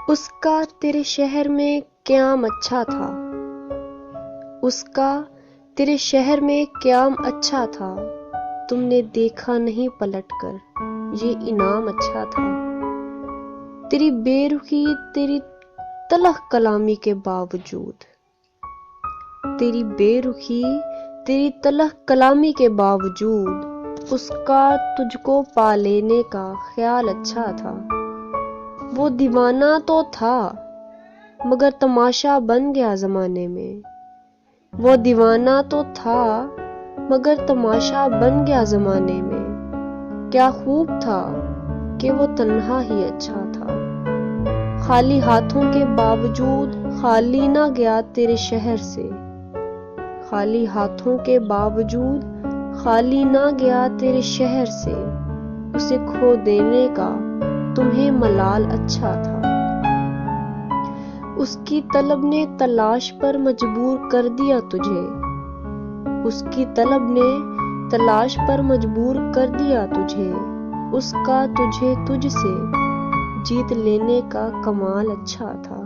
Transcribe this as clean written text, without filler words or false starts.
اس کا تیرے شہر میں قیام اچھا تھا، اس کا تیرے شہر میں قیام اچھا تھا، تم نے دیکھا نہیں پلٹ کر یہ انعام اچھا تھا۔ تیری بے رخی تیری تلخ کلامی کے باوجود، تیری بے رخی تیری تلخ کلامی کے باوجود اس کا تجھ کو پا لینے کا خیال اچھا تھا۔ وہ دیوانہ تو تھا مگر تماشا بن گیا زمانے میں، وہ دیوانہ تو تھا مگر تماشا بن گیا زمانے میں۔ کیا خوب تھا کہ وہ تنہا ہی اچھا تھا، خالی ہاتھوں کے باوجود خالی نہ گیا تیرے شہر سے، خالی ہاتھوں کے باوجود خالی نہ گیا تیرے شہر سے۔ اسے کھو دینے کا تمہیں ملال اچھا تھا، اس کی طلب نے تلاش پر مجبور کر دیا تجھے، اس کی طلب نے تلاش پر مجبور کر دیا تجھے۔ اس کا تجھے تجھ سے جیت لینے کا کمال اچھا تھا۔